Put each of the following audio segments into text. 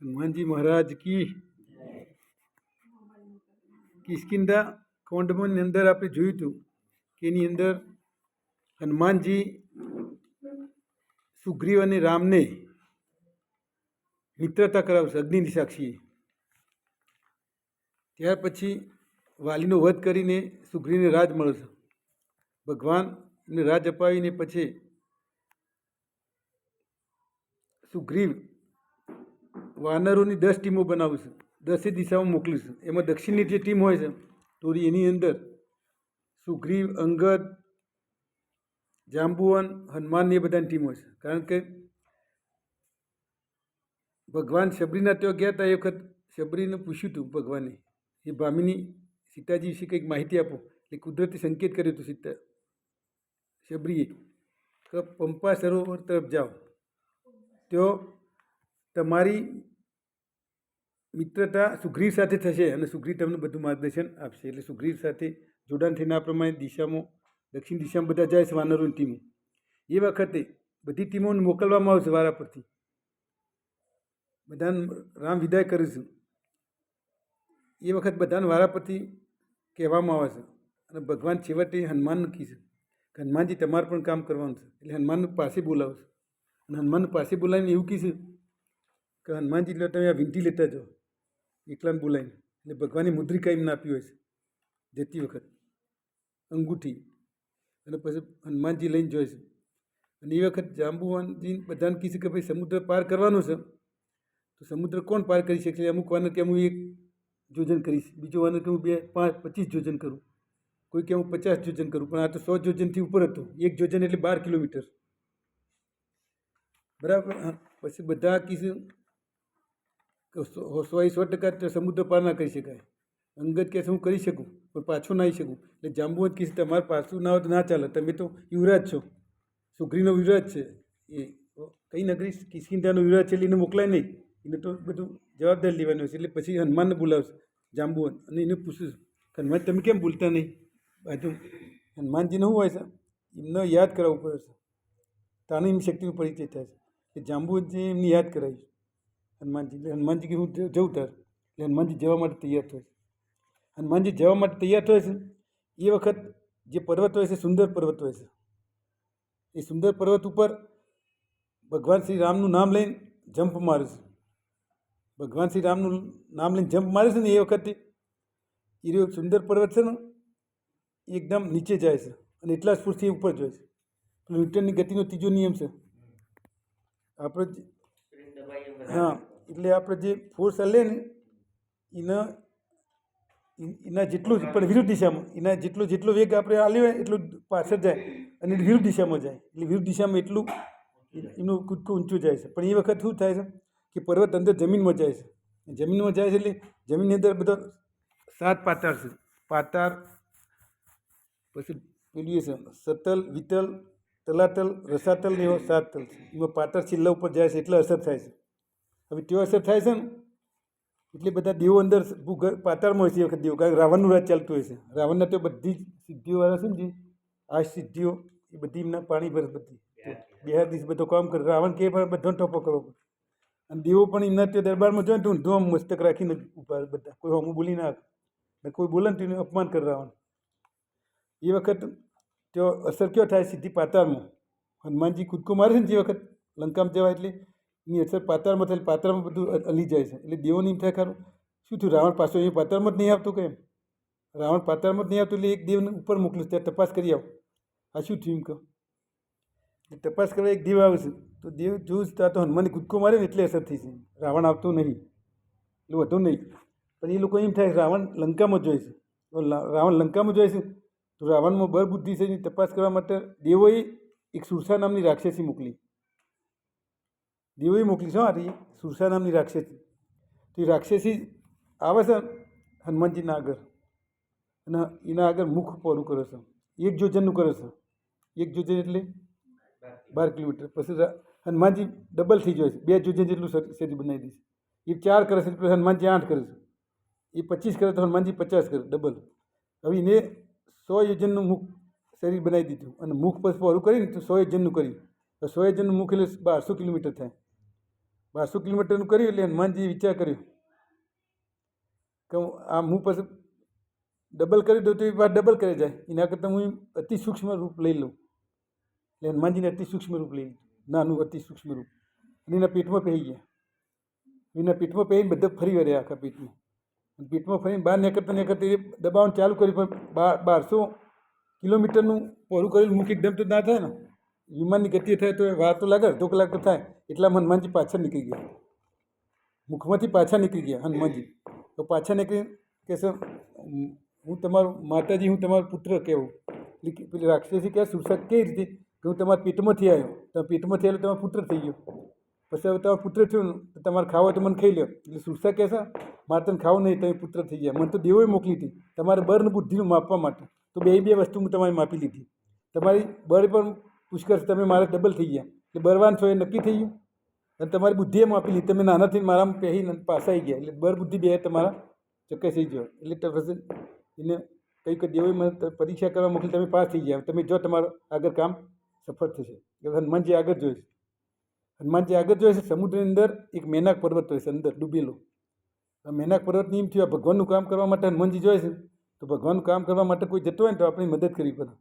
હનુમાનજી મહારાજ કી કિષ્કિંધા કોંડમની અંદર આપણે જોયું હતું કે એની અંદર હનુમાનજી સુગ્રીવ અને રામને મિત્રતા કરાવશે અગ્નિની સાક્ષીએ. ત્યાર પછી વાલીનો વધ કરીને સુગ્રીવને રાજ મળશે. ભગવાન એમને રાજ અપાવીને પછી સુગ્રીવ વાનરોની 10 ટીમો બનાવશે, 10 દિશામાં મોકલીશું. એમાં દક્ષિણની જે ટીમ હોય છે તો એની અંદર સુગ્રીવ, અંગદ, જાંબુવન, હનુમાન એ બધાની ટીમ હોય છે. કારણ કે ભગવાન શબરીના ત્યાં ગયા હતા. એ વખત શબરીને પૂછ્યું હતું ભગવાને, એ ભામિની સીતાજી વિશે કંઈક માહિતી આપો. એટલે કુદરતી સંકેત કર્યો હતો શબરીએ કે પંપા સરોવર તરફ જાઓ, ત્યાં તમારી મિત્રતા સુગ્રીવ સાથે થશે અને સુગ્રીવ તમને બધું માર્ગદર્શન આપશે. એટલે સુગ્રીવ સાથે જોડાણ થઈને આ પ્રમાણે દિશામાં, દક્ષિણ દિશામાં બધા જાય છે વાનરોની ટીમો. એ વખતે બધી ટીમોને મોકલવામાં આવશે વારા પરથી. બધાને રામ વિદાય કરીશું. એ વખત બધાને વારા પરથી કહેવામાં આવે છે. અને ભગવાન છેવટે હનુમાનને કહીશે કે હનુમાનજી તમારે પણ કામ કરવાનું છે. એટલે હનુમાન પાસે બોલાવશે અને હનુમાન પાસે બોલાવીને એવું કહીશે કે હનુમાનજી એટલે તમે આ વિનંતી લેતા જાઓ એકલાને બોલાવીને. એટલે ભગવાનની મુદ્રિકા એમને આપી હોય છે જતી વખત અંગૂઠી. અને પછી હનુમાનજી લઈને જોઈશે. અને એ વખત જાંબુવાનજી બધાને કહીશે કે ભાઈ સમુદ્ર પાર કરવાનો છે. તો સમુદ્ર કોણ પાર કરી શકશે? અમુક વાનર કે હું 1 યોજન કરીશ, બીજો વાનર કે હું 2, 5, 25 યોજન કરું, કોઈ કે હું 50 યોજન કરું. પણ આ તો 100 યોજનથી ઉપર હતું. 1 યોજન એટલે 12 કિલોમીટર, બરાબર. પછી બધા કીધું કે 100% સમુદ્ર પાર ના કરી શકાય. અંગદ કહે છે હું કરી શકું પણ પાછું ના આવી શકું. એટલે જાંબુવંત કીધું તમારે પાછું ના હોય તો ના ચાલે, તમે તો યુવરાજ છો, સુગ્રીવનો યુવરાજ છે. એ કઈ નગરી કિષ્કિંધાનો યુવરાજ છે એટલે એને મોકલાય નહીં, એને તો બધું જવાબદારી લેવાની હોય છે. એટલે પછી હનુમાનને બોલાવશે જાંબુવન અને એને પૂછ્યું કે હનુમાન તમે કેમ બોલતા નહીં? બાજુ હનુમાનજીને શું હોય છે, એમને યાદ કરાવવું પડે છે. તાની એમની શક્તિનો પરિચય થાય છે. કે જાંબુવનજી એમને યાદ કરાવ્યું હનુમાનજી. એટલે હનુમાનજી કે હું જવું તાર. એટલે હનુમાનજી જવા માટે તૈયાર થાય છે. હનુમાનજી જવા માટે તૈયાર થાય છે. એ વખત જે પર્વત હોય છે સુંદર પર્વત હોય છે. એ સુંદર પર્વત ઉપર ભગવાન શ્રી રામનું નામ લઈને જમ્પ મારે છે. ભગવાન શ્રી રામનું નામ લઈને જમ્પ મારે છે ને એ વખતે એ સુંદર પર્વત છે ને એકદમ નીચે જાય છે અને એટલા સ્ફૂર્તિ ઉપર જાય છે. ન્યૂટનની ગતિનો 3જો નિયમ છે આપણે. હા, એટલે આપણે જે ફોર્સ લે ને એના જેટલું પણ વિરુદ્ધ દિશામાં, એના જેટલો વેગ આપણે આલ્યો હોય એટલું પાછળ જાય અને વિરુદ્ધ દિશામાં જાય. એટલે વિરુદ્ધ દિશામાં એટલું એનું કૂદકું ઊંચું જાય છે. પણ એ વખત શું થાય છે કે પર્વત અંદર જમીનમાં જાય છે. જમીનમાં જાય છે એટલે જમીનની અંદર બધા 7 પાતાળ છે. પાતાળ, પછી પેલું એ છે સતલ, વિતલ, તલાતલ, રસાતલ ને એવા 7 તલ છે. એમાં પાતાળ છેલ્લા ઉપર જાય છે એટલે અસર થાય છે. હવે તેઓ અસર થાય છે ને એટલે બધા દેવો અંદર પાતાળમાં હોય છે. એ વખત દેવો, કારણ કે રાવણનું રાજ ચાલતું હોય છે. રાવણના તો બધી જ સિદ્ધિઓવાળા છે ને, જે આ સિદ્ધિઓ એ બધી એમના પાણી પર બધી 2 દિવસ બધો કામ કરે. રાવણ કે પણ બધાને ટોપો કરવો પડે. અને દેવો પણ એમના ત્યાં દરબારમાં જોઈએ તો ઊંધો મસ્તક રાખીને ઉભા બધા, કોઈ હમું બોલી ના ને કોઈ બોલે ને તો એનું અપમાન કરે રાવણ. એ વખત તો અસર કયો થાય? સીધી પાતાળમાં. હનુમાનજી કૂદકો મારે છે ને જે વખત લંકામાં જવાય એટલે એની અસર પાતાળમાં થાય. પાતાળમાં બધું હલી જાય છે. એટલે દેવોને એમ થાય ખરું શું થયું, રાવણ પાછો એ પાતાળમાં જ નહીં આવતો કેમ? રાવણ પાતાળમાં જ નહીં આવતો એટલે એક દેવને ઉપર મોકલે ત્યાં તપાસ કરી આવો આ શું થયું એમ કહો. તપાસ કરવા એક દેવ આવે છે. તો દેવ જોયું તો આ તો હનુમાનને કૂદકો માર્યો ને એટલે અસર થઈ છે, રાવણ આવતો નહીં એટલે વધુ નહીં. પણ એ લોકો એમ થાય રાવણ લંકામાં જોઈએ છે. રાવણ લંકામાં જોઈએ છે તો રાવણમાં બળ બુદ્ધિ છે એની તપાસ કરવા માટે દેવોએ એક સુરસા નામની રાક્ષસી મોકલી. દેવોએ મોકલી છે. આ સુરસા નામની રાક્ષસી. તો એ રાક્ષસી આવે છે હનુમાનજીના આગળ અને એના આગળ મુખ પહોળું કરે છે. 1 યોજનનું કરે છે. 1 યોજન એટલે 12 કિલોમીટર. પછી હનુમાનજી ડબલ થઈ જાય છે. 2 યોજન જેટલું શરીર બનાવી દે છે. એ 4 કરે છે એટલે હનુમાનજી 8 કરે છે. એ 25 કરે તો હનુમાનજી 50 કરે, ડબલ. હવે એને 100 યોજનનું મુખ શરીર બનાવી દીધું અને મુખ પછી પહોળું કરીને તો 100 યોજનનું કર્યું. તો 100 યોજનનું મુખ એટલે 1200 કિલોમીટર થાય. 1200 કિલોમીટરનું કર્યું એટલે હનુમાનજી વિચાર કર્યો કે હું પછી ડબલ કરી દઉં તો એ વાત ડબલ કરી જાય, એના કરતાં હું અતિ સૂક્ષ્મ રૂપ લઈ લઉં. એટલે હનુમાનજીને અતિ સૂક્ષ્મ રૂપ લઈ લીધું, નાનું અતિ સૂક્ષ્મ રૂપ, અને એના પેટમાં પહેરી ગયા. એના પેટમાં પહેરીને બધા ફરી વળ્યા આખા પેટમાં. પેટમાં ફરીને બહાર નીકળતા એ દબાવવાનું ચાલુ કર્યું, પણ 1200 કિલોમીટરનું પહોળું કરેલું મુખ એકદમ તો ના થાય ને. વિમાનની ગતિ થાય તો વાર તો લાગે, અડધો કલાક તો થાય. એટલામાં હનુમાનજી પાછળ નીકળી ગયા, મુખમાંથી પાછા નીકળી ગયા હનુમાનજી. તો પાછા નીકળી કે સર હું તમારો માતાજી, હું તમારો પુત્ર કહેવું. એટલે પેલી રાક્ષસી કહે સુરસા કઈ રીતે કે હું તમારા પેટમાંથી આવ્યો, તમે પેટમાંથી આવ્યો તમારો પુત્ર થઈ ગયો. પછી હવે તમારો પુત્ર થયો ને તો તમારે ખાવો તો મને ખાઈ લો. એટલે સુરસા કહે છે મારે તને ખાવું નહીં, તમે પુત્ર થઈ ગયા. મને તો દેવોએ મોકલી હતી તમારે બળ અને બુદ્ધિનું માપવા માટે, તો બે વસ્તુ હું તમારી માપી લીધી. તમારી બળ પણ પુષ્કળ, તમે મારે ડબલ થઈ ગયા. એટલે બળવાન છો એ નક્કી થઈ ગયું, અને તમારી બુદ્ધિએ માપી લીધી. તમે નાનાથી મારામાં પહેરીને પાછા આવી ગયા, એટલે બળ બુદ્ધિ બે તમારા ચોક્કસ થઈ ગયો. એટલે પછી એને કંઈક દેવોએ મને પરીક્ષા કરવા મોકલી, તમે પાસ થઈ ગયા. તમે જો તમારું આગળ કામ સફળ થશે. એટલે હનુમાનજી આગળ જોઈશે. હનુમાનજી આગળ જોઈએ છે, સમુદ્રની અંદર એક મેનાક પર્વત હોય છે, અંદર ડૂબેલો. આ મેનાક પર્વતની એમ થયું ભગવાનનું કામ કરવા માટે હનુમાનજી જોઈએ છે, તો ભગવાનનું કામ કરવા માટે કોઈ જતો હોય ને તો આપણે મદદ કરવી પડે.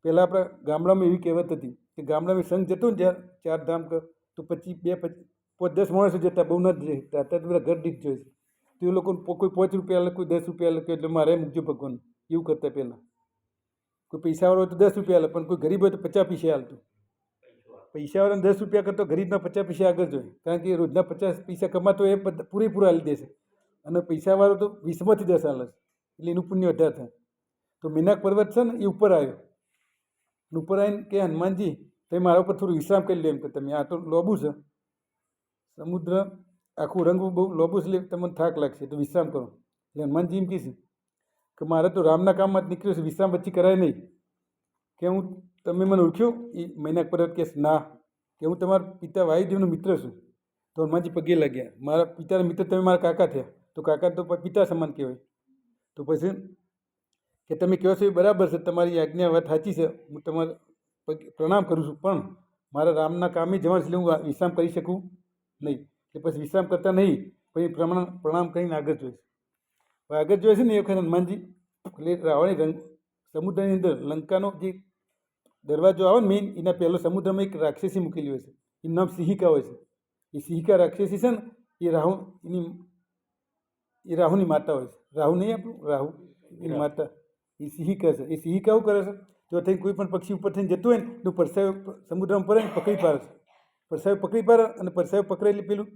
પહેલાં આપણા ગામડામાં એવી કહેવત હતી કે ગામડામાં સંઘ જતો ને જ્યાં 4 ધામ તો 5-10 માણસો જતા, બહુ ન જ જતા. અત્યારે બધા ઘર દીઠ જોઈએ છે. તો એ લોકો કોઈ 5 રૂપિયા લે, કોઈ 10 રૂપિયા લે, એટલે મારે મૂકજો ભગવાન, એવું કરતા. પહેલાં કોઈ પૈસાવાળો હોય તો 10 રૂપિયા લે, પણ કોઈ ગરીબ હોય તો 50 પૈસા હાલતું. પૈસાવાળાને 10 રૂપિયા કરતો ગરીબના 50 પૈસા આગળ જોઈએ, કારણ કે રોજના 50 પૈસા કમાતો એ પૂરેપૂરા હાલી દેશે, અને પૈસાવાળો તો 20માંથી 10 હાલે છે, એટલે એનું પુણ્ય વધારે થાય. તો મેનાક પર્વત છે ને એ ઉપર આવ્યો, ઉપર આવીને કે હનુમાનજી તમે મારા ઉપર થોડું વિશ્રામ કરી લો, એમ કે તમે આ તો લોબુ છે, સમુદ્ર આખું રંગ બહુ લોબુ છે, એટલે તમને થાક લાગશે, તો વિશ્રામ કરો. એટલે હનુમાનજી એમ કહેશે કે મારે તો રામના કામમાં જ નીકળ્યો છે, વિશ્રામ વચ્ચે કરાય નહીં. કે હું તમે મને ઓળખ્યો? એ મેનાક પર્વત કહે ના, કે હું તમારા પિતા વાયુદેવનો મિત્ર છું. તો હનુમાનજી પગે લાગ્યા, મારા પિતાના મિત્ર તમે મારા કાકા થયા, તો કાકા તો પિતા સમાન કહેવાય. તો પછી કે તમે કહો છો એ બરાબર છે, તમારી આજ્ઞા વાત સાચી છે, હું તમારે પ્રણામ કરું છું, પણ મારા રામના કામે જવાનું એટલે હું વિશ્રામ કરી શકું નહીં. એટલે પછી વિશ્રામ કરતા નહીં, પછી પ્રણામ કરીને આગળ જોઈશ. આગળ જોઈએ છે ને એ વખત હનુમાનજી એટલે રાવણે સમુદ્રની અંદર લંકાનો જે દરવાજો આવે ને મેઇન, એના પહેલો સમુદ્રમાં એક રાક્ષસી મૂકેલી હોય છે, એનું નામ સિંહિકા હોય છે. એ સિંહિકા રાક્ષસી છે ને એ રાહુની માતા હોય છે. રાહુ નહીં આપણું, રાહુ એની માતા એ સિંહિકા છે. એ સિંહિકા શું કરે છે, તો થઈને કોઈ પણ પક્ષી ઉપર થઈને જતું હોય ને તો પરસાયો સમુદ્રમાં પડે ને પકડી પાડે છે. પરસાયો પકડી પાડે, અને પરસાયો પકડે એટલે પેલું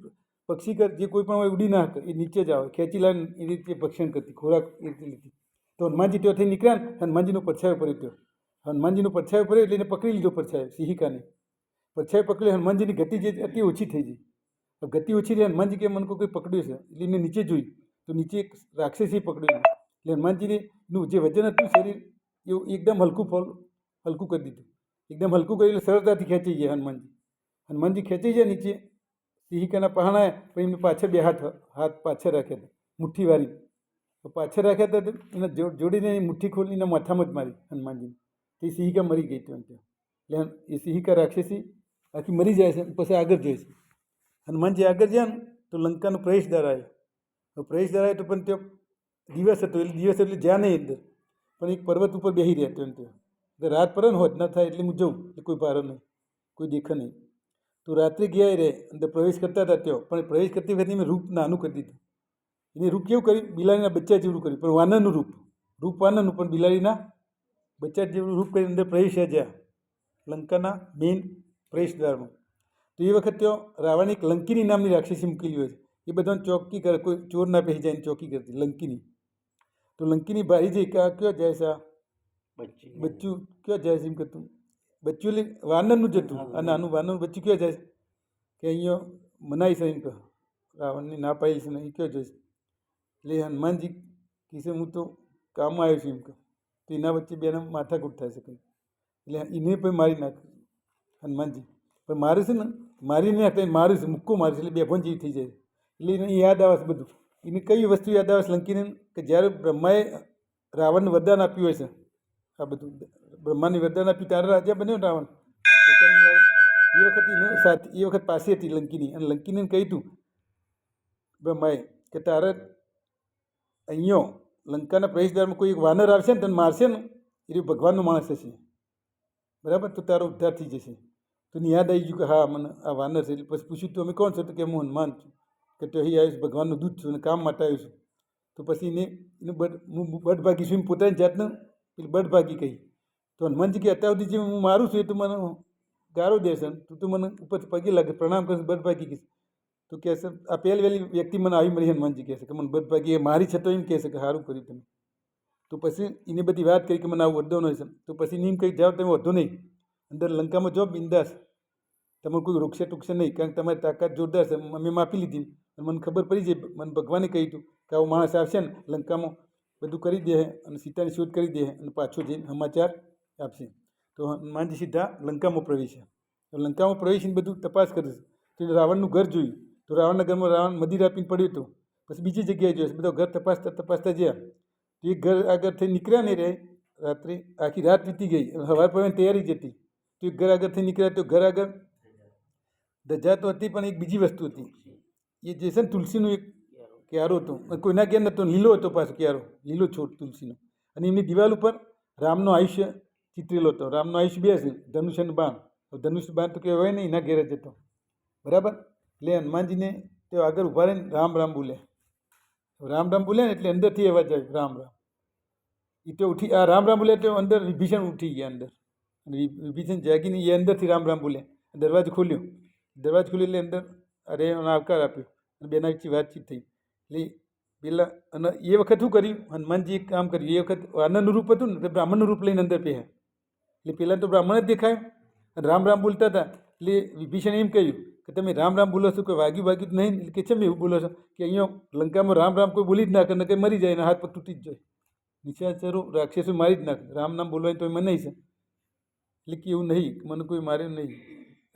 પક્ષી જે કોઈ પણ હોય ઉડી ના શકે, એ નીચે જ આવે, ખેંચી લાવીને એ રીતે ભક્ષણ કરતી, ખોરાક એ રીતે લીધી. તો હનુમાનજી ત્યાંથી નીકળ્યા ને હનુમાનજીનો પડછાયો પડ્યો ત્યાં. હનુમાનજીનો પડછાયો પડ્યો એટલે એને પકડી લીધો પડછાયો, સિંહિકાને પડછાયો પકડી. હનુમાનજીની ગતિ જે અતિ ઓછી થઈ ગઈ. ગતિ ઓછી રહી, હનુમાનજી કે મને કોઈ પકડ્યું છે, એટલે એને નીચે જોઈ તો નીચે એક રાક્ષસી પકડ્યું. એટલે હનુમાનજીનું જે વજન હતું શરીર એવું એકદમ હલકું કરી દીધું. એકદમ હલકું કરી એટલે સરળતાથી ખેંચી ગયા હનુમાનજી ખેંચી જાય નીચે. સિંહિકાના પહાણા પણ એમને પાછળ બે હાથ પાછળ રાખ્યા હતા, મુઠ્ઠી વાળી પાછળ રાખ્યા હતા. એને જોડીને મુઠ્ઠી ખોલીને માથામાં જ મારી હનુમાનજીને. એ સિંહિકા મરી ગઈ ત્યાં. એટલે એ સિંહિકા રાક્ષસી આખી મરી જાય છે. પછી આગળ જાય છે હનુમાનજી. આગળ જાય ને તો લંકાનો પ્રવેશદ્વાર આવ્યો. પ્રવેશદ્વાર આવ્યો તો પણ ત્યાં દિવસ હતો, એટલે દિવસ એટલે જ્યાં નહીં અંદર, પણ એક પર્વત ઉપર બેસી રહ્યા ત્યાં. રાત પડે ને હોત ના થાય એટલે હું જઉં, એટલે કોઈ ભારો નહીં, કોઈ દેખે નહીં. તો રાત્રે ગયા રહે, અંદર પ્રવેશ કરતા હતા ત્યાં, પણ પ્રવેશ કરતી વખતે મેં રૂપ નાનું કરી દીધું. એને રૂપ કેવું કર્યું? બિલાડીના બચ્ચા જેવું કર્યું, પણ વાનરનું રૂપ વાનરનું, પણ બિલાડીના બચ્ચા જેવું રૂપ કરી અંદર પ્રવેશ્યા જ્યાં લંકાના મેઇન પ્રવેશદ્વારમાં. તો એ વખત ત્યાં રાવણે એક લંકિની નામની રાક્ષસી મૂકેલી હોય છે. એ બધાને ચોકી કરે, કોઈ ચોર ના પહેરી જાય ચોકી કરતી લંકિની. તો લંકિની ભારી જઈ કે કયો જાય છે આ બચ્ચું, કયો જાય છે એમ કરતું. બચ્ચું એટલે વાનરનું જ હતું, આ નાનું વાનરનું બચ્ચું કયો જાય છે કે અહીંયા મનાઈ છે એમ કહે, રાવણની ના પાડી છે ને એ કયો જાય છે. એટલે હનુમાનજી કહેશે હું તો કામમાં આવ્યો છું એમ કહે. તો એના વચ્ચે બેના માથાકૂટ થાય છે કંઈ. એટલે એને પણ મારી નાખે હનુમાનજી. પણ મારે છે ને મારી નહીં નાખતા, મારું છે મુક્કો મારે છે, એટલે બેભાન જેવી થઈ જાય. એટલે એને યાદ આવે છે બધું. એને કઈ વસ્તુ યાદ આવે છે લંકીને, કે જ્યારે બ્રહ્માએ રાવણને વરદાન આપ્યું હોય છે, આ બધું બ્રહ્માને વરદાન આપ્યું ત્યારે રાજા બન્યો રાવણ. એ વખત એ વખત પાસે હતી લંકીની, અને લંકીને કહ્યું હતું માએ કે તારે અહીંયો લંકાના પ્રવેશદ્વારમાં કોઈ એક વાનર આવશે ને તને મારશે ને એ ભગવાનનો માણસ હશે, બરાબર, તો તારો ઉદ્ધાર થઈ જશે. તો યાદ આવી ગયું કે હા મને આ વાનર છે. એટલે પછી પૂછ્યું તો અમે કોણ છો? તો કે હું હનુમાન છું, કે તો અહીં આવ્યું ભગવાનનો દૂત છું અને કામ માટે આવ્યું છું. તો પછી એને બળભાગી છું, એમ પોતાની જાતને પેલી બળભાગી કહી. તો હનુમાનજી કે અત્યાર સુધી જે હું મારું છું એ તો મને ગારો દેશે, તું તો મને ઉપર પગે લાગે પ્રણામ કરશે, બળભાગી કહીશ. તો કહે છે આ પહેલી વ્યક્તિ મને આવી મળી. હનુમાનજી કહે છે કે મને બળભાગી એ મારી છે તો એમ કહે છે કે સારું કર્યું તમે. તો પછી એને બધી વાત કરી કે મને આવું વધો નહીં છે. તો પછી એમ કહી જાઓ તમે વધો નહીં, અંદર લંકામાં જો બિંદાસ, તમે કોઈ રોકશે ટૂંકશે નહીં, કારણ કે તમારી તાકાત જોરદાર છે. અમે માપી લીધી અને મને ખબર પડી જાય, મને ભગવાને કહ્યું હતું કે આવો માણસ આવશે ને લંકામાં બધું કરી દે અને સીતાની શોધ કરી દે અને પાછો જઈને સમાચાર આપશે. તો હનુમાનજી સીધા લંકામાં પ્રવેશ્યા. તો લંકામાં પ્રવેશીને બધું તપાસ કરે છે. તો રાવણનું ઘર જોયું, તો રાવણના ઘરમાં રાવણ મદિરા પીને પડ્યું હતું. પછી બીજી જગ્યાએ જોયું, બધા ઘર તપાસતા ગયા. તો એક ઘર આગળથી નીકળ્યા નહીં રહે, રાત્રે આખી રાત વીતી ગઈ, સવાર પડવાની તૈયારી જ હતી. તો એક ઘર આગળથી નીકળ્યા, તો ઘર આગળ ધજા તો હતી પણ એક બીજી વસ્તુ હતી. એ જે છે ને તુલસીનો એક ક્યારો હતો, કોઈના ઘેર નહોતો, લીલો હતો પાછો ક્યારો, લીલો છોડ તુલસીનો. અને એમની દિવાલ ઉપર રામનો આયુષ્ય ચિતરેલો હતો. રામનો આયુષ્ય બે છે, ધનુષ અને બાણ. ધનુષ બાણ તો કહેવાય નહીં, એના ઘેર જ હતો, બરાબર. એટલે હનુમાનજીને તે આગળ ઊભા રહીને રામ રામ બોલ્યા. રામ રામ બોલ્યા ને એટલે અંદરથી અવાજ આવ્યો રામ રામ. એ તો ઉઠી, આ રામ રામ બોલ્યા તો અંદર વિભીષણ ઉઠી ગયા અંદર. અને વિભીષણ જાગીને એ અંદરથી રામ રામ બોલ્યા. દરવાજો ખોલ્યો, દરવાજો ખોલ્યો એટલે અંદર અરે એનો આવકાર આપ્યો અને બેના વચ્ચે વાતચીત થઈ. એટલે પેલા અને એ વખત શું કર્યું, હનુમાનજી એક કામ કર્યું. એ વખત વાનરનું રૂપ હતું ને, તો બ્રાહ્મણનું રૂપ લઈને અંદર પહેર્યા. એટલે પહેલાં તો બ્રાહ્મણ જ દેખાય અને રામ રામ બોલતા હતા. એટલે વિભીષણ એમ કહ્યું કે તમે રામ રામ બોલો છો, કોઈ વાગ્યું નહીં? એટલે કે છે એવું બોલો છો કે અહીંયા લંકામાં રામ રામ કોઈ બોલી જ નાખે ને કંઈ મરી જાય અને હાથ પગ તૂટી જ જાય, નિશાચરો રાક્ષસો મારી જ નાખે, રામ નામ બોલવાની તો મને નહીં છે. એટલે કે એવું નહીં, મને કોઈ માર્યું નહીં,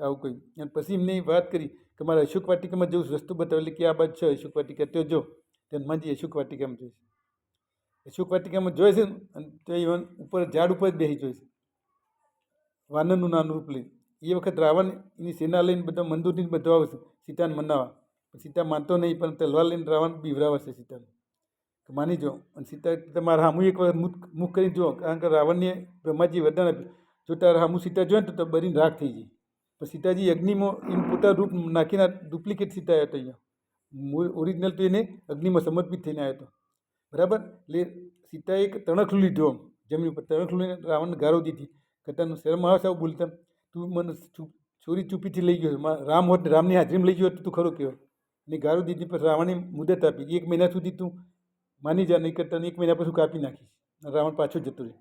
આવું કહ્યું. અને પછી એમને વાત કરી કે મારે અશોક વાટિકામાં જવું, રસ્તો બતાવે. એટલે કે આ બાજુ છે અશોક વાટિકા, તો જો હનુમાનજી અશોક વાટિકામાં જોઈશે. અશોક વાટિકામાં જોઈ છે ને, અને તો એ ઉપર ઝાડ ઉપર જ બેસી જોઈશે વાનરનું નાનું રૂપ લઈને. એ વખત રાવણ એની સેના લઈને બધા મંદોરથી બધો આવશે સીતાને મનાવવા. સીતા માનતો નહીં, પણ તલવાર લઈને રાવણ બીવરાવશે સીતાને કે માની જાઓ. અને સીતા તમારા હામું એક વાર મુખ કરીને જુઓ, કારણ કે રાવણને બ્રહ્માજી વરદાન આપ્યું, જો તારા હામું સીતા જોયે ને તો બરીને રાખ થઈ જાય. પણ સીતાજી અગ્નિમાં એનું પોતાનું રૂપ નાખીને ડુપ્લિકેટ સીતા આવ્યો હતો. અહીંયા ઓરિજિનલ તો એને અગ્નિમાં સમર્પિત થઈને આવ્યો હતો, બરાબર. એટલે સીતાએ એક તણખલું લીધું આમ જમીન ઉપર, તણખલું લઈને રાવણને ગારો દીધી કે તને શરમ આવે છે આવું બોલતા, તું મને ચોરી ચૂપીથી લઈ ગયો, રામ હોત રામની હાજરીમાં લઈ ગયો તો તું ખરો કહેવાય. અને ગારો દીધી. પછી રાવણે મુદત આપી, 1 મહિના સુધી તું માની જા, નહીં કરતા 1 મહિના પછી કાપી નાખીશ. રાવણ પાછો જતો રહે.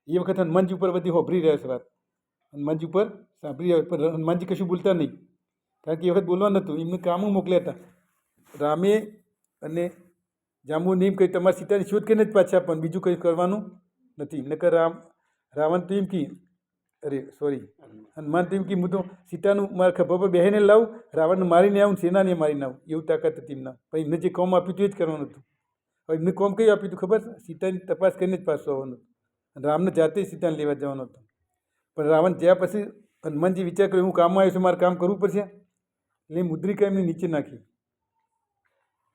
એ વખત હનુમાનજી ઉપર બધી હોભરી રહ્યા છે વાત, હનુમાનજી ઉપર સાંભળી રહ્યા, પણ હનુમાનજી કશું બોલતા નહીં, કારણ કે એ વખત બોલવા નહોતું, એમને કામો મોકલ્યા હતા. રામે અને જાંબુને એમ કહ્યું તમારે સીતાની શોધ કરીને જ પાછા આપવાનું, બીજું કંઈ કરવાનું નથી. નકર રાવણ તો એમ કહી, હનુમાન તો એમ કે હું તો સીતાનું મારા ખભા પર બેસીને લાવું, રાવણને મારીને આવું, સેનાને મારીને આવું, એવું તાકાત હતી એમના. પણ એમને જે કોમ આપ્યું હતું એ જ કરવાનું હતું. હવે એમને કોમ કયું આપ્યું હતું ખબર? સીતાની તપાસ કરીને જ પાછું આવવાનું હતું. રામને જાતે સીતાને લેવા જવાનો હતો. પણ રાવણ જ્યાં પછી હનુમાનજી વિચાર કર્યો હું કામમાં આવ્યો છું, મારે કામ કરવું પડશે. એટલે મુદ્રિકા એમને નીચે નાખી,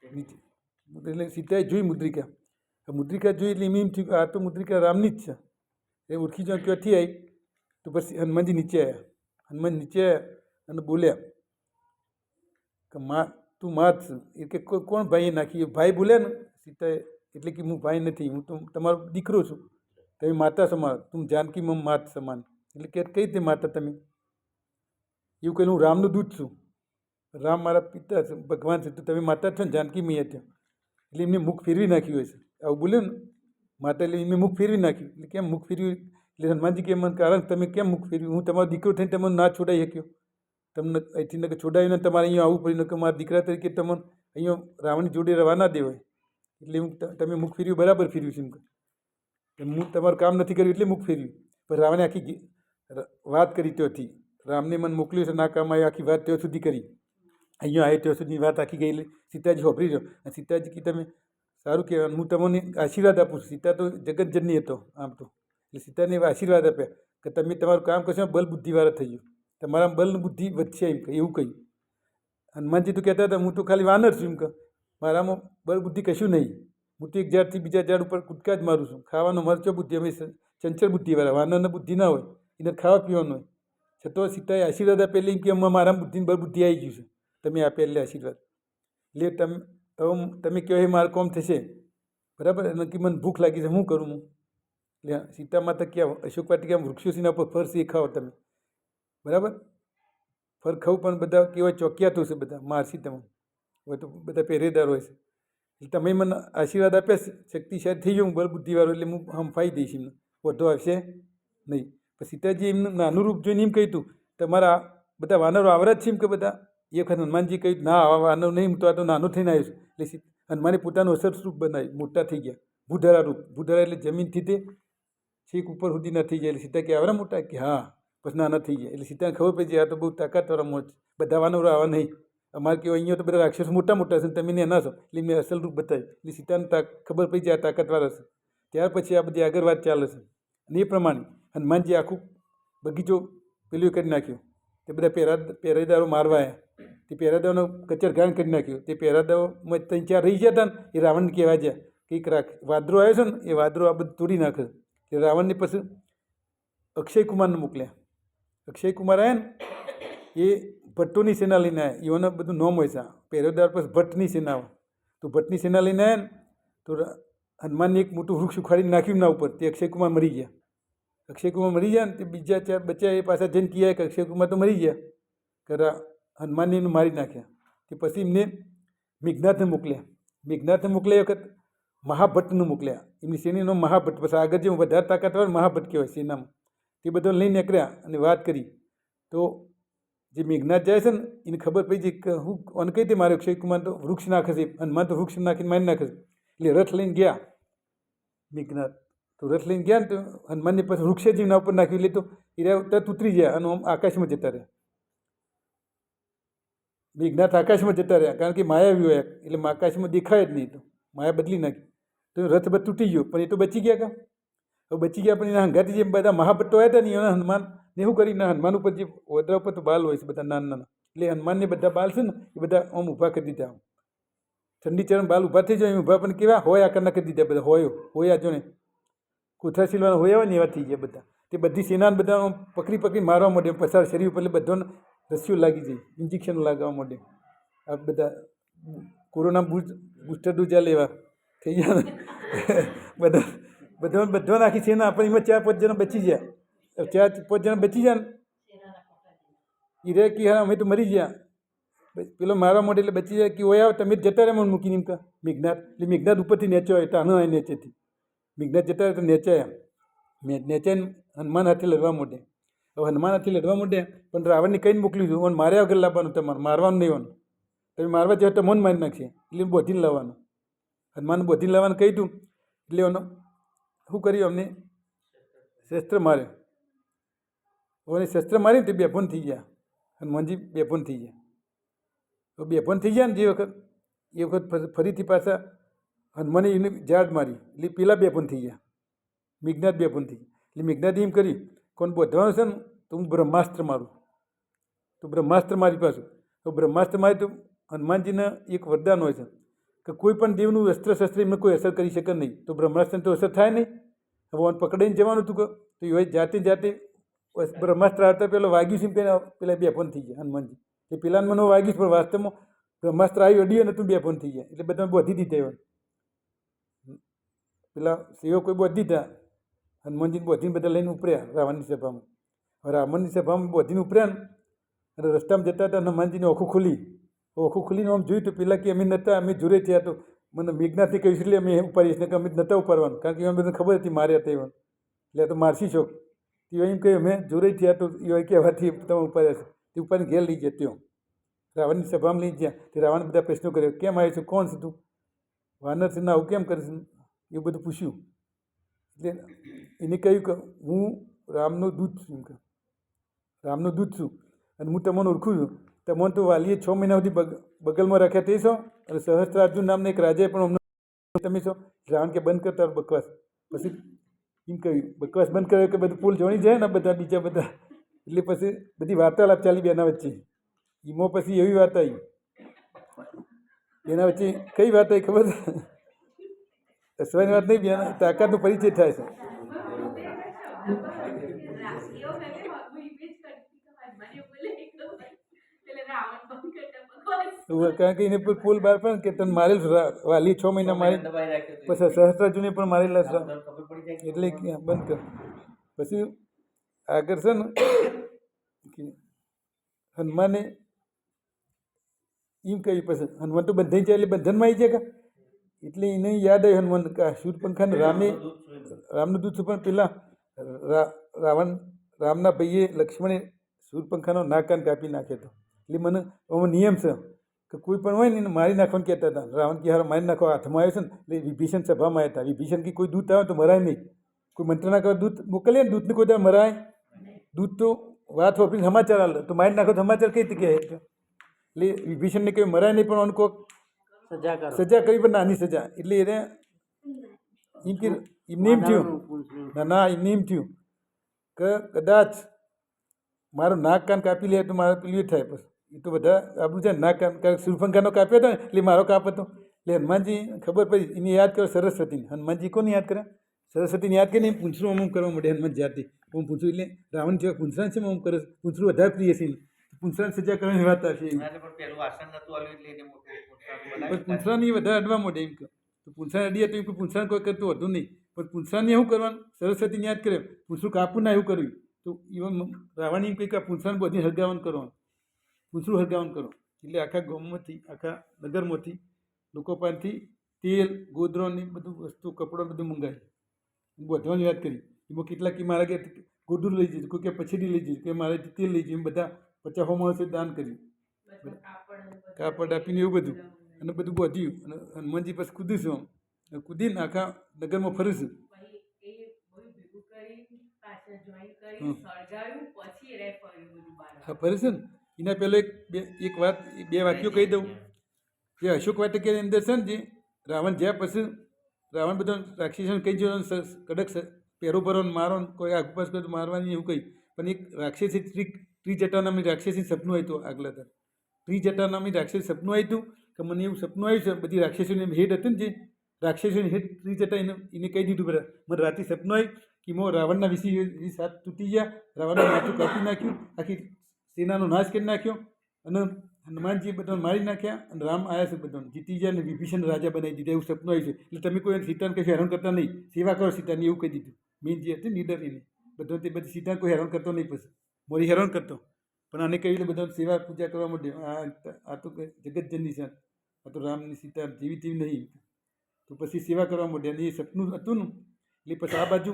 નીચે. એટલે સીતાએ જોઈ મુદ્રિકા, મુદ્રિકા જોઈ એટલે એમ થયું આ તો મુદ્રિકા રામની જ છે. એ ઓળખી જાઓ ક્યાંથી આવી. તો પછી હનુમાનજી નીચે આવ્યા. હનુમાન નીચે આવ્યા અને બોલ્યા કે તું માત છું. એ કે કોણ ભાઈએ નાખી? એ ભાઈ બોલ્યા ને સીતાએ, એટલે કે હું ભાઈ નથી, હું તો તમારો દીકરો છું, તમે માતા સમાન, તું જાનકી મમ માત સમાન. એટલે કે કઈ રીતે માતા તમે? એવું કહ્યું હું રામનું દૂત છું, રામ મારા પિતા છે, ભગવાન છે, તો તમે માતા છો ને, જાનકી મૈયા થયો. એટલે એમને મુખ ફેરવી નાખ્યું હોય છે, આવું બોલ્યું ને માતા, એટલે એમને મુખ ફેરવી નાખ્યું. એટલે કેમ મુખ ફેરવ્યું? એટલે હનુમાનજી કે મને કારણ તમે કેમ મુખ ફેરવ્યું? હું તમારો દીકરો થઈને તમને ના છોડાઈ શક્યો, તમને અહીંથી નકર છોડાવીને તમારે અહીંયા આવવું પડ્યું, કે મારા દીકરા તરીકે તમને અહીંયા રાવણની જોડે રવાના દેવાય. એટલે હું તમે મુખ ફેરવ્યું, બરાબર ફેરવ્યું છે. હું તમારું કામ નથી કર્યું એટલે મુખ ફેરવ્યું. પણ રાવણે આખી વાત કરી ત્યાંથી, રામને મને મોકલ્યું છે ના કામ આવ્યું, આખી વાત ત્યાં સુધી કરી. અહીંયા આવે ત્યાં સુધી વાત આખી ગઈ. સીતાજી હોભરી રહ્યો. અને સીતાજી કે તમે સારું કહેવાય, હું તમને આશીર્વાદ આપું છું. સીતા તો જગતજનની હતો આમ તો, એટલે સીતાને એવા આશીર્વાદ આપ્યા કે તમે તમારું કામ કરશો, બલ બુદ્ધિવાળા થઈ ગયું. તમારા બળ બુદ્ધિ વધશે એમ કહે એવું કહ્યું. હનુમાનજી તો કહેતા હતા હું તો ખાલી વાનર છું એમ કહે, મારામાં બળ બુદ્ધિ કશું નહીં, હું તો એક ઝાડથી બીજા ઝાડ ઉપર કૂદકા જ મારું છું. ખાવાનો મરચો બુદ્ધિ, અમે ચંચળ બુદ્ધિવાળા, વાનરને બુદ્ધિ ના હોય, એને ખાવા પીવાનું હોય. છતાં સીતાએ આશીર્વાદ આપેલી એમ કે મારા બુદ્ધિને બળ બુદ્ધિ આવી ગયું છે, તમે આપે એટલે આશીર્વાદ. એટલે તમે કહો એ મારું કોમ થશે બરાબર. અને કે મને ભૂખ લાગી છે, શું કરું હું? એટલે સીતા માતા ક્યાં અશોક વાટિકા વૃક્ષો સીના પર ફર છે એ ખાઓ તમે બરાબર. ફર ખાવું પણ બધા કેવાય ચોકિયાતો છે, બધા મારસી તમે હોય તો બધા પહેરેદાર હોય છે. એટલે તમે મને આશીર્વાદ આપ્યા, શક્તિશાળી થઈ ગયો હું બળ બુદ્ધિવાળો, એટલે હું હંફાઈ દઈશ એમને, વધુ આવશે નહીં. પછી સીતાજી એમનું નાનું રૂપ જોઈને એમ કહ્યું હતું તમારા બધા વાનરો આવરા જ છે એમ કે બધા. એ વખત હનુમાનજી કહ્યું ના આવા વાનર નહીં, હું તો આ તો નાનો થઈને આવ્યો છું. એટલે હનુમાને પોતાનું અસર રૂપ બનાવ્યું, મોટા થઈ ગયા, ભૂધરા રૂપ. ભૂધરા એટલે જમીનથી તે છેક ઉપર સુધી ના થઈ જાય. એટલે સીતા કે આવરા મોટા? કે હા. પછી નાના થઈ ગયા. એટલે સીતાને ખબર પડી જાય આ તો બહુ તાકાતવાળા મોજ, બધા વાનરો આવા નહીં. અમારે કેવું અહીંયા તો બધા રાક્ષસો મોટા મોટા છે, તમે એના છો. એટલે મેં અસલ રૂપ બતાવ્યું. એટલે સીતાને ખબર પડી જાય આ તાકાતવાળા છે. ત્યાર પછી આ બધી આગળ વાત ચાલે છે. અને એ પ્રમાણે હનુમાનજી આખું બગીચો પેલું કરી નાખ્યો. તે બધા પહેરેદારો મારવા આવ્યા. તે પહેરેદારોનો કચરઘાણ કરી નાખ્યો. તે પહેરેદારોમાં 3-4 રહી ગયા હતા ને, એ રાવણ કહેવા ગયા કંઈક વાદરો આવ્યો છે ને, એ વાદરો આ બધું તોડી નાખે. એટલે રાવણને પછી અક્ષય કુમારને મોકલ્યા. અક્ષય કુમાર આવ્યા ને, એ ભટ્ટોની સેના લઈને આવ્યા. એઓને બધું નોમ હોય છે, પહેરેદાર પછી ભટ્ટની સેના આવે. તો ભટ્ટની સેના લઈને આવ્યા ને, તો હનુમાનને એક મોટું વૃક્ષ ઉખાડીને નાખ્યું ના ઉપર. તે અક્ષય કુમાર મરી ગયા. અક્ષય કુમાર મરી ગયા ને, તે બીજા 4 બચ્યા એ પાછા જઈને કહ્યા કે અક્ષય કુમાર તો મરી ગયા, કે હનુમાનને એને મારી નાખ્યા. તે પછી એમને મેઘનાથને મોકલ્યા. મેઘનાથને મોકલ્યા વખત મહાભટ્ટને મોકલ્યા. એમની સેનાનો મહાભટ્ટ. પછી આગળ જે વધારે તાકાતવાળા મહાભટ્ટ કહેવાય સેનામાં. તે બધા લઈને નીકળ્યા અને વાત કરી. તો જે મેઘનાથ જાય છે ને, એને ખબર પડી જાય કે હું અને કઈ રીતે મારે અક્ષય કુમાર તો વૃક્ષ નાખે છે, હનુમાન તો વૃક્ષ નાખીને મારી નાખે છે. એટલે રથ લઈને ગયા મેઘનાથ. તો રથ લઈને ગયા ને, તો હનુમાનની પછી વૃક્ષે જ એના ઉપર નાખ્યું. એટલે તો એ તરત ઉતરી ગયા અને આકાશમાં જતા રહ્યા. મેઘનાથ આકાશમાં જતા રહ્યા, કારણ કે માયાવી હોય એટલે આકાશમાં દેખાય જ નહીં. તો માયા બદલી નાખી. તો રથ બધ તૂટી ગયો, પણ એ તો બચી ગયા. હવે બચી ગયા, પણ એના હંગાથી જે બધા મહાભટ્ટો આવ્યા હતા ને, એના હનુમાનને શું કરીને હનુમાન ઉપર જે ઓદરા ઉપર તો બાલ હોય છે બધા નાના નાના, એટલે હનુમાનને બધા બાલ છે ને એ બધા આમ ઊભા કરી દીધા. ઠંડી ચરણ બાલ ઊભા થઈ જાય એમ ઊભા, પણ કેવા હોય આકારના કરી દીધા બધા. હોયા જો ને કોથળા સિલવાના હોય ને એવા થઈ ગયા બધા. તે બધી સેનાને બધા પકડી મારવા માંડે પસાર શરીર ઉપર. એટલે બધાને રસીઓ લાગી જાય, ઇન્જેક્શનો લાગવા માંડે. આ બધા કોરોના બૂસ્ટર ડોઝ લેવા થઈ ગયા બધા નાખી સેના. પણ એમાં 4-5 જણા બચી ગયા. 4-5 જણા બચી જાય ને, એ રે કે હા અમે તો મરી ગયા. પેલો મારવા માંડે એટલે બચી જાય કે ઓય આવો તમે જતા રહે મને મૂકીને એમ કહે મેઘનાથ. એટલે મેઘનાથ ઉપરથી નેચો આવ્યો, તાનો આવે નેચેથી. મેઘનાથ જતા રહે તો નેચાયા. નેચાઈને હનુમાન હાથે લડવા માંડે. હવે હનુમાન હાથે લડવા માંડે, પણ રાવણને કહીને મોકલી દીધું મને માર્યા વગર લાવવાનું, તમારે મારવાનું નહીં હોવાનું. તમે મારવા જાવ તો મન મારી નાખશે, એટલે બોધીને લાવવાનું. હનુમાન બોધીને લાવવાનું કહી દઉં. એટલે એનો શું કર્યું, અમને શસ્ત્ર માર્યો. હવે શસ્ત્ર મારીને તે બેભાન થઈ ગયા. હનુમાનજી બેભાન થઈ ગયા. તો બેભાન થઈ ગયા ને જે વખત, એ વખત ફરીથી પાછા હનુમાને એને ઝાડ મારી. એટલે પેલા બેભાન થઈ ગયા. મેઘનાથ બેભાન થઈ ગયા. એટલે મેઘનાથે એમ કરી કોણ બોધવાનું છે ને, તો હું બ્રહ્માસ્ત્ર મારું. તો બ્રહ્માસ્ત્ર મારી પાછું. તો બ્રહ્માસ્ત્ર મારી તો હનુમાનજીને એક વરદાન હોય છે કે કોઈ પણ દેવનું અસ્ત્ર શસ્ત્ર એમને કોઈ અસર કરી શકે નહીં. તો બ્રહ્માસ્ત્રને તો અસર થાય નહીં. હવે ઓન પકડાઈને જવાનું હતું કે, તો એ જાતે બ્રહ્માસ્ત્ર આવતા પેલો વાગ્યું છે, પેલા બેભાન થઈ ગયા હનુમાનજી. એ પેલાને મને વાગ્યું, પણ વાસ્તવમાં બ્રહ્માસ્ત્ર આવ્યું અડીએ ને તું બેભાન થઈ ગયા. એટલે બધા બોધી દીધા. એવા પેલા સેવકોએ બોધી દીધા. હનુમાનજીને બોધીને બધા લઈને ઉપડ્યા રાવણની સભામાં. રાવણની સભામાં બોધીને ઉપડ્યા ને, અને રસ્તામાં જતા હતા હનુમાનજીની ઓખું ખુલીને આમ જોયું તો પેલા કે અમે નહોતા, અમે જોડે થયા. તો મને મેઘનાથે કહ્યું એટલે અમે ઉપાડીશ ને કે અમે નહોતા ઉપાડવાનું, કારણ કે એમાં બધાને ખબર હતી માર્યા હતા એવા. એટલે તો મારસી શોખ તે એમ કહ્યું અમે જોડે થયા. તો એ કહેવાથી તમે ઉપાડ્યા છે. તે ઉપાડીને ઘેર લઈ ગયા. ત્યાં રાવણની સભામાં લઈ ગયા. તે રાવણ બધા પ્રશ્નો કર્યા, કેમ આવ્યો છું, કોણ છે તું, વાનર છે ને, આવું કેમ કરીશ, એવું બધું પૂછ્યું. એટલે એને કહ્યું કે હું રામનો દૂત છું. કે રામનો દૂત છું અને હું તમને ઓળખું છું. તમને તો વાલીએ 6 મહિના સુધી બગલમાં રાખ્યા તે છો, અને સહસ્ત્રાર્જુન નામના એક રાજાએ પણ અમને તમે છો. રાવણ કે બંધ કરતા બકવાસ. પછી એમ કહ્યું બકવાસ બંધ કર્યો કે બધું પુલ જોણી જાય ને બધા બીજા બધા એટલે પછી બધી વાર્તાલાપ ચાલી બેના વચ્ચે. એમાં પછી એવી વાત આવી બેના વચ્ચે. કઈ વાત આવી ખબર? અસવાની વાત નહીં, બેના તાકાતનો પરિચય થાય છે. કારણ કે એને પોલ બહાર પડે કે તને મારેલ વાલી 6 મહિના મારી, પછી સહસ્ત્રાર્જુને પણ મારેલા છે. એટલે બંધ કર. પછી આગળ છે ને હનુમાને એમ કહ્યું, પછી હનુમાન તો બંધાઈ જાય એટલે બંધનમાં આવી જાય. એટલે એને યાદ આવ્યું હનુમાન શૂર્પણખાને રામનું દૂધ પણ પેલા રામના ભાઈએ લક્ષ્મણે શૂર્પણખાનો નાક કાન કાપી નાખ્યો હતો. એટલે મને આમાં નિયમ છે કે કોઈ પણ હોય ને એને મારી નાખવાનું કહેતા હતા. રાવણ કે હારો મારી નાખવા હાથમાં આવ્યો છે ને. એટલે વિભીષણ સભામાં આવ્યા હતા. વિભીષણ કે કોઈ દૂત આવે તો મરાય નહીં, કોઈ મંત્રણા કરવા દૂત મોકલીએ ને, દૂતને કોઈ દાડો મરાય. દૂત તો વાત વાપરીને સમાચાર આલે, તો મારી નાખો સમાચાર કઈ રીતે કહે? એટલે વિભીષણને કહ્યું મરાય નહીં, પણ કોઈક સજા કરી, પણ નાની સજા. એટલે એને એમ કે એમને એમ થયું, ના એમને એમ થયું કે કદાચ મારું નાક કાન કાપી લે તો મારે પેલું એ થાય. પછી એ તો બધા આપણું છે નાક કાન, કારણ શૂર્પણખાનો કાપ્યો હતો ને એટલે મારો કાપ હતો. એટલે હનુમાનજી ખબર પડી, એને યાદ કરો સરસ્વતીને. હનુમાનજી કોને યાદ કરે? સરસ્વતીને યાદ કરીને પૂંછડું અમુક કરવા માંડે હનુમાન જાતિ. હું પૂછું એટલે રાવણ જેવા પૂંછડા છે, હું કરે પૂંછડું વધારે પ્રિય છે. પૂંછડાની સજા કરવાની વાત આવશે. પૂંછડાની વધારે અડવા માંડે એમ કે તો પૂંછડા અડીએ તો એમ કે પૂંછડા કોઈ કરતું હતું નહીં, પણ પૂંછડાને એવું કરવાનું સરસ્વતીને યાદ કરે. પૂંછડું કાપવું ના એવું કર્યું તો ઇવન રાવણ એમ કહે કે પૂંછડાને બધી હળગાવન કરવાનું, પૂંછડું હળગાવન કરો. એટલે આખા ગામમાંથી, આખા નગરમાંથી લોકો પાસેથી તેલ, ગોદરોની બધું વસ્તુ, કપડાં બધું મંગાવી બધવાની વાત કરી. એમાં કેટલાક મારા કે ગોદરું લઈ જજો, કોઈ કે પછીડી લઈ જજો, કે મારે તેલ લઈ જજો. એમ બધા 50 માણસે દાન કર્યું, કાપડ આપીને એવું બધું. અને બધું બધ્યું. અને હનુમાનજી પાસે કૂદીશું, આમ કૂદીને આખા નગરમાં ફરીશું. હા ફરે છે ને. એના પહેલાં એક વાત, બે વાક્યો કહી દઉં. જે અશોક વાટિકાની અંદર છે ને, જે રાવણ જ્યાં પછી રાવણ બધા રાક્ષસોને કહી જવાનું કડક પહેરો ભરો મારો, કોઈ આગપાસ કરે તો મારવાની એવું કહી. પણ એક રાક્ષસી ત્રિજટા નામની રાક્ષસી સપનું આવ્યું હતું. આગલા તર ત્રિજટા નામની રાક્ષસી સપનું આવ્યું હતું કે મને એવું સપનું આવ્યું છે. બધી રાક્ષસીઓની હેડ હતી ને, જે રાક્ષસીઓની હેડ ત્રિજટા એને કહી દીધું બધા. મને રાતે સપનું આવ્યું કે મો રાવણના 20 હાથ તૂટી ગયા, રાવણનું માથું કાપી નાખ્યું, આખી સેનાનો નાશ કરી નાખ્યો, અને હનુમાનજી બધાને મારી નાખ્યા, અને રામ આવ્યા છે બધાને જીતી ગયા, અને વિભીષણ રાજા બનાવી દીધા. એવું સપનું આવ્યું છે. એટલે તમે કોઈ સીતાને કશું હેરાન કરતા નહીં, સેવા કરો સીતાની, એવું કહી દીધું. મેન જે હતી લીડર એને બધો તે બધી સીતાને કોઈ હેરાન કરતો નહીં. પછી મોરી હેરાન કરતો, પણ આને કહ્યું એટલે બધા સેવા પૂજા કરવા માંડ્યો. આ તો જગતજનની છે, આ તો રામની સીતા જેવી તેવી નહીં. તો પછી સેવા કરવા માંડ્યા. અને એ સપનું હતું ને, એટલે પછી આ બાજુ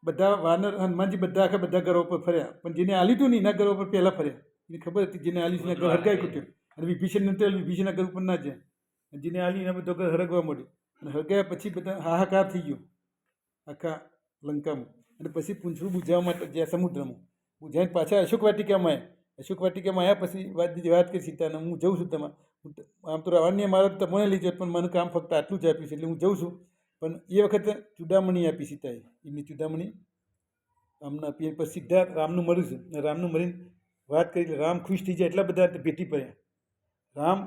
બધા વાનર હનુમાનજી બધા આખા બધા ઘરો પર ફર્યા. પણ જેને આલ્યું હતું ને એના ઘરો પર પહેલાં ફર્યા. એને ખબર હતી જેને આલ્યું એના ઘર હરગાઈ કૂટ્યો. અને વિભીષણને તો વિભીષણના ઘર ઉપર ના જાય. અને જેને આલ્યું એના બધો ઘર હરગવા મળ્યો. અને હરગાયા પછી બધા હાહાકાર થઈ ગયો આખા લંકામાં. અને પછી પૂંછડું બુઝાવવા માટે જ્યાં સમુદ્રમાં બુઝાવીને પાછા અશોક વાટિકામાં આવ્યા. અશોક વાટિકામાં આવ્યા પછી વાત કરી સીતાને, હું જઉં છું. આમ તો રાવણને મારો તમને લઈ જાત, પણ મને કામ ફક્ત આટલું જ આપ્યું છે, એટલે હું જઉં છું. પણ એ વખતે ચૂડામણી આપી સીતાએ. એમની ચૂડામણી આમને આપી. પછી સીધા રામનું મળ્યું છે. અને રામનું મળીને વાત કરી એટલે રામ ખુશ થઈ જાય. એટલા બધા ભેટી પડ્યા. રામ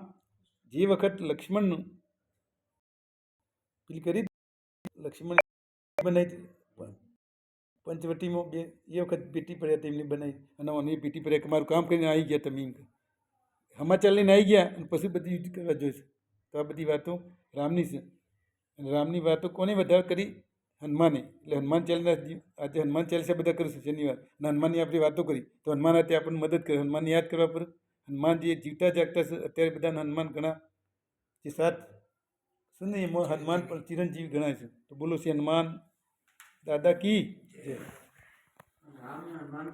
જે વખત લક્ષ્મણનું પેલી કરી લક્ષ્મણ બનાવી પંચવટીમાં, એ વખત ભેટી પડ્યા તેમને બનાવી. અને મને ભેટી પડ્યા કે મારું કામ કરીને આવી ગયા તમે, એમ સમાચાર લઈને આવી ગયા. અને પછી બધી યુદ્ધ કરવા જોઈશે. તો આ બધી વાતો રામની છે. અને રામની વાતો કોને વધારે કરી? હનુમાને. એટલે હનુમાન ચાલીસા, આજે હનુમાન ચાલીસા બધા કરીશું શનિવાર. અને હનુમાનની આપણે વાતો કરી તો હનુમાન આજે આપણને મદદ કરે. હનુમાનને યાદ કરવા પર હનુમાન જે જીવતા જાગતા છે અત્યારે બધા હનુમાન ઘણા જે 7 છે ને, એમાં હનુમાન પણ ચિરંજીવી ગણાય છે. તો બોલો શ્રી હનુમાન દાદા કી જય.